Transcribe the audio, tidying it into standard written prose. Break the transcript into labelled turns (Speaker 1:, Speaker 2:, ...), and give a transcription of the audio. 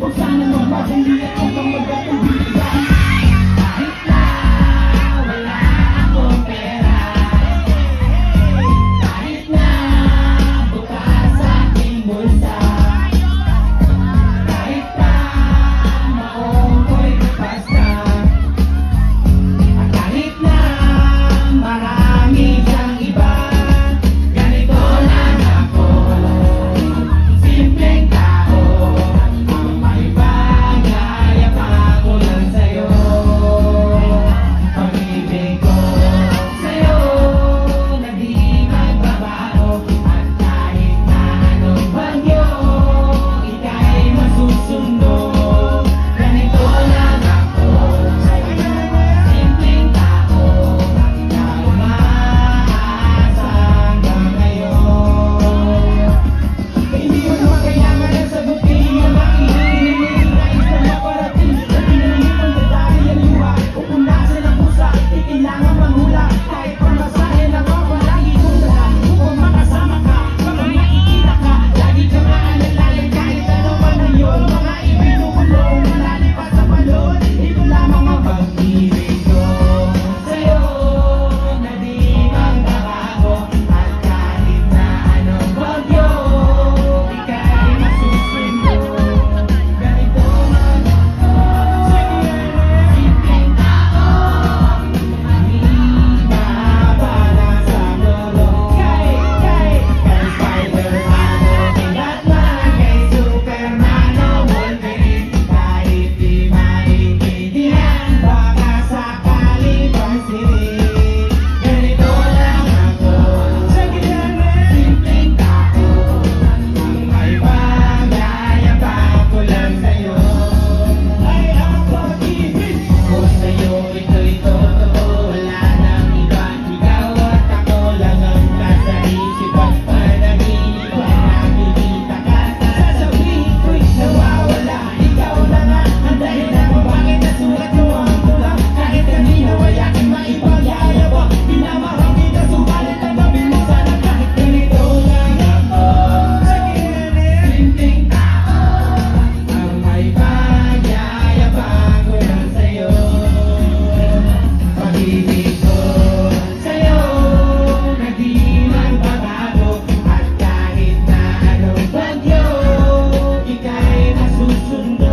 Speaker 1: Huwag sana magmahuli at huwag kang magkatubigan. Kahit na wala akong pera, kahit na bukas aking bulsa, kahit na maong ko'y kapasta, at kahit na marami siyang iba, ganito lang ako, simpleng tao, ang may bagay ako lang sa'yo. Pag-ibig ko sa'yo na di magbabago, at kahit na anong bagyo, ika'y masusundo. Ganito lang ako, simpleng tao, na umaasa hanggang ngayon. Hindi mo naman kailangan ng sagot, hindi mo makinig. Nais na maparating, na pinaningin ang dadali ang luha. Kung punasan ang pusa, kailangan manghula. Kahit pamasahe lang ako, lagi kong dala. Upang makasama ka, kapag nakikita ka, lagi kang aalalayan kahit ano man na yun. Mga ibinukulong, nalalipas sa balon. Ito lamang ang pag-ibig ko sa'yo, na di magbabago. At kahit na anong bagyo, ika'y masusundo. Ganito man ako, simpleng tao, hinabala sa lolo. Kay Spider-Man o kay Batman, kay Superman o Wolverine, kahit di maintindihan, baka sakaling pansirin. Ganito lang ako, simpleng tao, ang may bagay ako lang sa'yo. Ay ang pag-ibig ko sa'yo, ito'y totoo, wala nang iba. Ikaw at ako lang ang nasa isipan. Panaginip ko nakikita ka, sasabihin ko'y nawawala. Ikaw na nga ang dahilan kung bakit nasulat mo ang tula. Kahit kanina ay aking maipagyayabang, pinamahal kita subalit ang gabi mo sana. Kahit ganito lang ako, simpleng tao, ang may pagyayabang ko lang sa'yo. Pag-ibig ko sa'yo na di magbabago, at kahit na anong bagyo, ika'y masusundo.